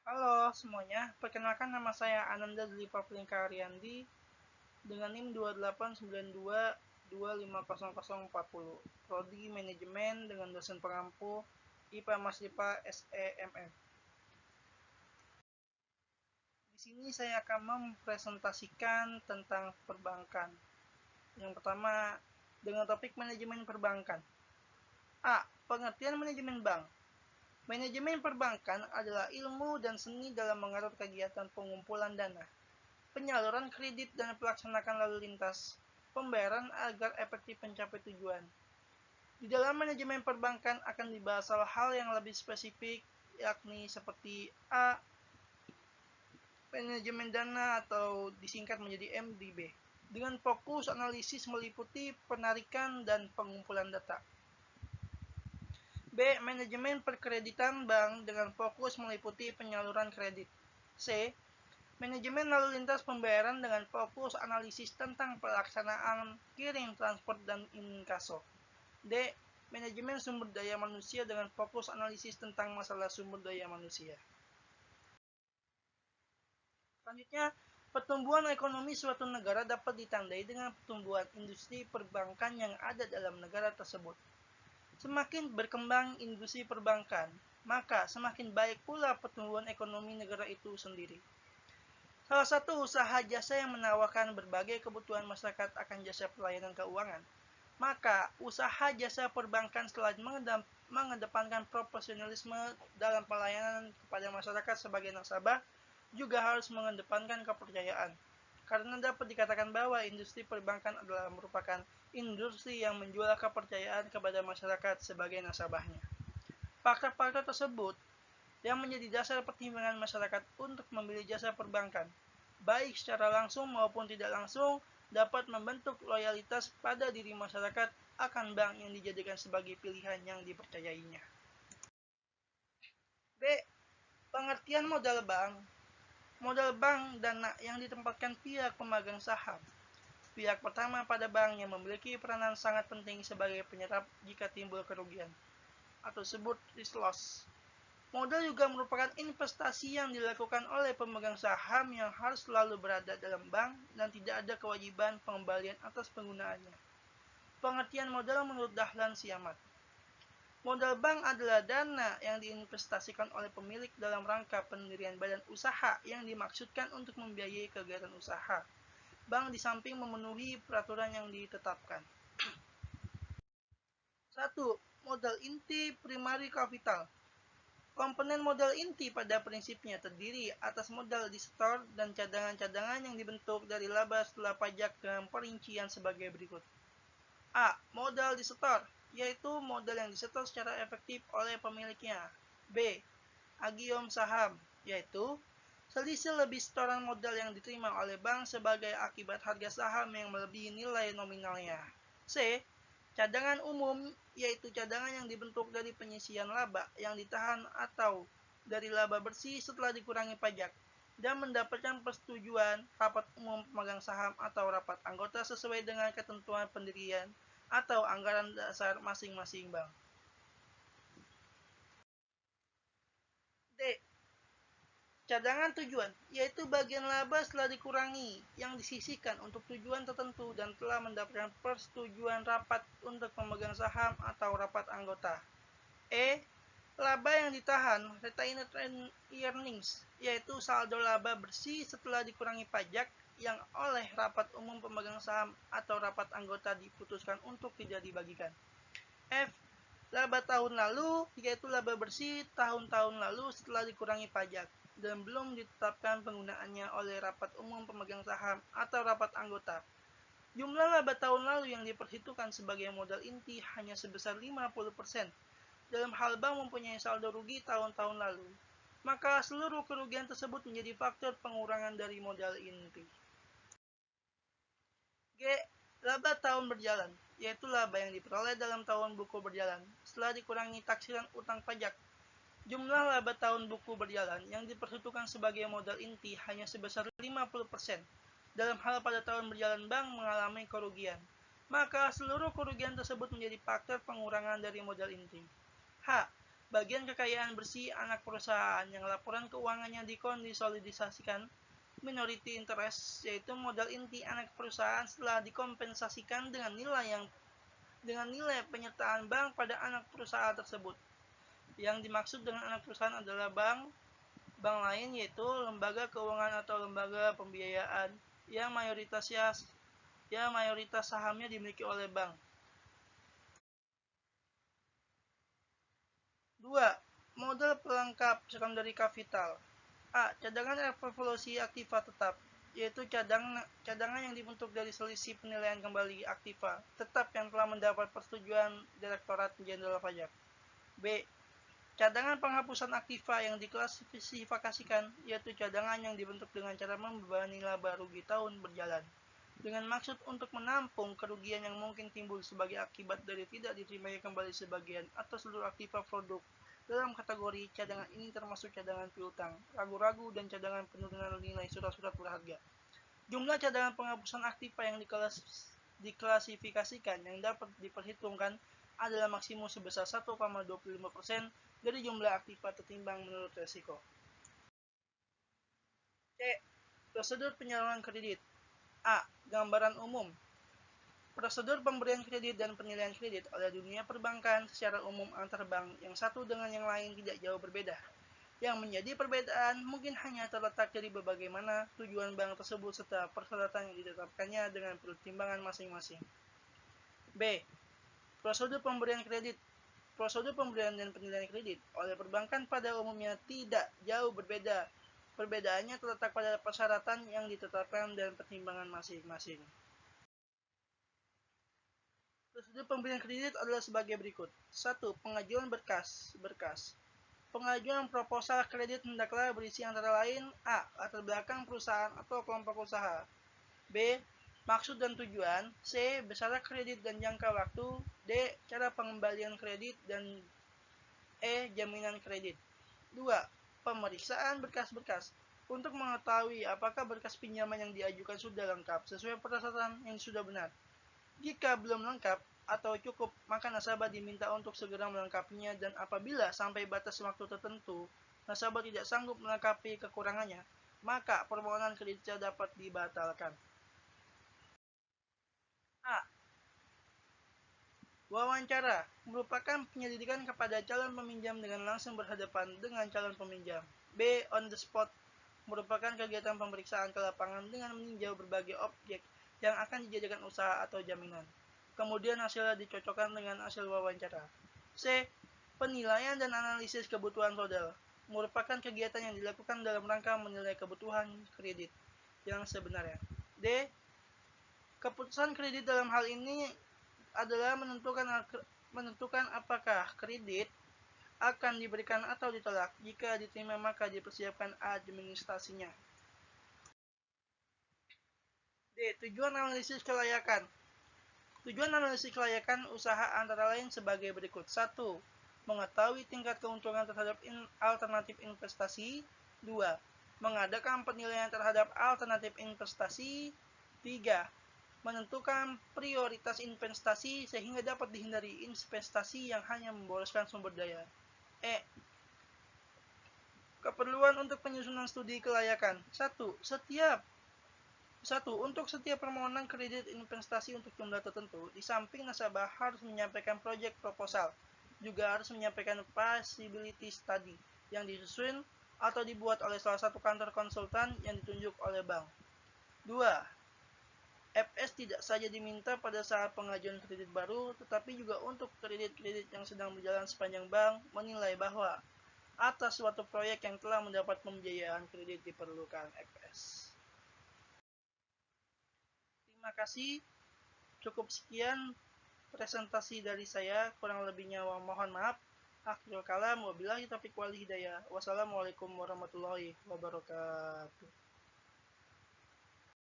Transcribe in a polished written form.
Halo semuanya, perkenalkan nama saya Ananda Dwi Paplinka Ariandi dengan NIM 2892250040, Prodi Manajemen dengan dosen pengampu IPA Mas IPA SEMM. Di sini saya akan mempresentasikan tentang perbankan. Yang pertama, dengan topik manajemen perbankan. A. Pengertian manajemen bank. Manajemen perbankan adalah ilmu dan seni dalam mengatur kegiatan pengumpulan dana, penyaluran kredit dan pelaksanaan lalu lintas, pembayaran agar efektif mencapai tujuan. Di dalam manajemen perbankan akan dibahas hal-hal yang lebih spesifik, yakni seperti A. Manajemen dana atau disingkat menjadi MDB, dengan fokus analisis meliputi penarikan dan pengumpulan data. B. Manajemen perkreditan bank dengan fokus meliputi penyaluran kredit. C. Manajemen lalu lintas pembayaran dengan fokus analisis tentang pelaksanaan kirim, transport, dan inkaso. D. Manajemen sumber daya manusia dengan fokus analisis tentang masalah sumber daya manusia. Selanjutnya, pertumbuhan ekonomi suatu negara dapat ditandai dengan pertumbuhan industri perbankan yang ada dalam negara tersebut. Semakin berkembang industri perbankan, maka semakin baik pula pertumbuhan ekonomi negara itu sendiri. Salah satu usaha jasa yang menawarkan berbagai kebutuhan masyarakat akan jasa pelayanan keuangan. Maka, usaha jasa perbankan selain mengedepankan profesionalisme dalam pelayanan kepada masyarakat sebagai nasabah, juga harus mengedepankan kepercayaan. Karena dapat dikatakan bahwa industri perbankan adalah merupakan industri yang menjual kepercayaan kepada masyarakat sebagai nasabahnya. Faktor-faktor tersebut yang menjadi dasar pertimbangan masyarakat untuk memilih jasa perbankan, baik secara langsung maupun tidak langsung, dapat membentuk loyalitas pada diri masyarakat akan bank yang dijadikan sebagai pilihan yang dipercayainya. B. Pengertian modal bank. Modal bank dana yang ditempatkan pihak pemegang saham. Pihak pertama pada bank yang memiliki peranan sangat penting sebagai penyerap jika timbul kerugian, atau disebut risk loss. Modal juga merupakan investasi yang dilakukan oleh pemegang saham yang harus selalu berada dalam bank dan tidak ada kewajiban pengembalian atas penggunaannya. Pengertian modal menurut Dahlan Siamat. Modal bank adalah dana yang diinvestasikan oleh pemilik dalam rangka pendirian badan usaha yang dimaksudkan untuk membiayai kegiatan usaha. Bank di samping memenuhi peraturan yang ditetapkan. 1. Modal inti primary capital. Komponen modal inti pada prinsipnya terdiri atas modal disetor dan cadangan-cadangan yang dibentuk dari laba setelah pajak dengan perincian sebagai berikut. A. Modal disetor, yaitu modal yang disetor secara efektif oleh pemiliknya. B. Agiom saham, yaitu selisih lebih setoran modal yang diterima oleh bank sebagai akibat harga saham yang melebihi nilai nominalnya. C. Cadangan umum, yaitu cadangan yang dibentuk dari penyisian laba yang ditahan atau dari laba bersih setelah dikurangi pajak dan mendapatkan persetujuan rapat umum pemegang saham atau rapat anggota sesuai dengan ketentuan pendirian atau anggaran dasar masing-masing bank. D. Cadangan tujuan, yaitu bagian laba setelah dikurangi yang disisihkan untuk tujuan tertentu dan telah mendapatkan persetujuan rapat untuk pemegang saham atau rapat anggota. E. Laba yang ditahan, retained earnings, yaitu saldo laba bersih setelah dikurangi pajak yang oleh rapat umum pemegang saham atau rapat anggota diputuskan untuk tidak dibagikan. F. Laba tahun lalu, yaitu laba bersih tahun-tahun lalu setelah dikurangi pajak dan belum ditetapkan penggunaannya oleh rapat umum pemegang saham atau rapat anggota. Jumlah laba tahun lalu yang diperhitungkan sebagai modal inti hanya sebesar 50%. Dalam hal bank mempunyai saldo rugi tahun-tahun lalu, maka seluruh kerugian tersebut menjadi faktor pengurangan dari modal inti. G. Laba tahun berjalan, yaitu laba yang diperoleh dalam tahun buku berjalan setelah dikurangi taksiran utang pajak. Jumlah laba tahun buku berjalan yang diperhitungkan sebagai modal inti hanya sebesar 50%. Dalam hal pada tahun berjalan bank mengalami kerugian, maka seluruh kerugian tersebut menjadi faktor pengurangan dari modal inti. H. Bagian kekayaan bersih anak perusahaan yang laporan keuangannya dikonsolidasikan minority interest, yaitu modal inti anak perusahaan setelah dikompensasikan dengan nilai penyertaan bank pada anak perusahaan tersebut. Yang dimaksud dengan anak perusahaan adalah bank lain, yaitu lembaga keuangan atau lembaga pembiayaan yang mayoritas sahamnya dimiliki oleh bank. 2. Model pelengkap secondary capital. A. Cadangan evaluasi aktiva tetap, yaitu cadangan yang dibentuk dari selisih penilaian kembali aktiva tetap yang telah mendapat persetujuan Direktorat Jenderal Pajak. B. Cadangan penghapusan aktiva yang diklasifikasikan, yaitu cadangan yang dibentuk dengan cara membebani laba rugi tahun berjalan, dengan maksud untuk menampung kerugian yang mungkin timbul sebagai akibat dari tidak diterimanya kembali sebagian atau seluruh aktiva produk. Dalam kategori cadangan ini termasuk cadangan piutang, ragu-ragu, dan cadangan penurunan nilai surat-surat berharga. Jumlah cadangan penghapusan aktiva yang diklasifikasikan yang dapat diperhitungkan adalah maksimum sebesar 1,25% dari jumlah aktiva tertimbang menurut resiko. C. Prosedur penyaluran kredit. A. Gambaran umum. Prosedur pemberian kredit dan penilaian kredit oleh dunia perbankan secara umum antar bank yang satu dengan yang lain tidak jauh berbeda. Yang menjadi perbedaan mungkin hanya terletak dari bagaimana tujuan bank tersebut serta persyaratan yang ditetapkannya dengan pertimbangan masing-masing. B. Prosedur pemberian kredit. Prosedur pemberian dan penilaian kredit oleh perbankan pada umumnya tidak jauh berbeda. Perbedaannya terletak pada persyaratan yang ditetapkan dan pertimbangan masing-masing. Prosedur pemberian kredit adalah sebagai berikut. 1. Pengajuan berkas. Pengajuan proposal kredit hendaklah berisi antara lain A. Latar belakang perusahaan atau kelompok usaha. B. Maksud dan tujuan. C. Besaran kredit dan jangka waktu. D. Cara pengembalian kredit. Dan E. Jaminan kredit. 2. Pemeriksaan berkas-berkas. Untuk mengetahui apakah berkas pinjaman yang diajukan sudah lengkap sesuai persyaratan yang sudah benar. Jika belum lengkap atau cukup, maka nasabah diminta untuk segera melengkapinya, dan apabila sampai batas waktu tertentu nasabah tidak sanggup melengkapi kekurangannya, maka permohonan kreditnya dapat dibatalkan. A. Wawancara merupakan penyelidikan kepada calon peminjam dengan langsung berhadapan dengan calon peminjam. B. On the spot merupakan kegiatan pemeriksaan ke lapangan dengan meninjau berbagai objek yang akan dijadikan usaha atau jaminan. Kemudian hasilnya dicocokkan dengan hasil wawancara. C. Penilaian dan analisis kebutuhan modal merupakan kegiatan yang dilakukan dalam rangka menilai kebutuhan kredit yang sebenarnya. D. Keputusan kredit dalam hal ini adalah menentukan apakah kredit akan diberikan atau ditolak. Jika diterima, maka dipersiapkan administrasinya. D. Tujuan analisis kelayakan. Tujuan analisis kelayakan usaha antara lain sebagai berikut. 1. Mengetahui tingkat keuntungan terhadap alternatif investasi. 2. Mengadakan penilaian terhadap alternatif investasi. 3. Menentukan prioritas investasi sehingga dapat dihindari investasi yang hanya memboroskan sumber daya. E. Keperluan untuk penyusunan studi kelayakan. 1. Untuk setiap permohonan kredit investasi untuk jumlah tertentu, di samping nasabah harus menyampaikan proyek proposal, juga harus menyampaikan feasibility study yang disusun atau dibuat oleh salah satu kantor konsultan yang ditunjuk oleh bank. 2. FS tidak saja diminta pada saat pengajuan kredit baru, tetapi juga untuk kredit-kredit yang sedang berjalan sepanjang bank menilai bahwa atas suatu proyek yang telah mendapat pembiayaan kredit diperlukan FS. Terima kasih. Cukup sekian presentasi dari saya. Kurang lebihnya mohon maaf. Akhirul kalam, wabillahi taufiq wal hidayah. Wassalamualaikum warahmatullahi wabarakatuh.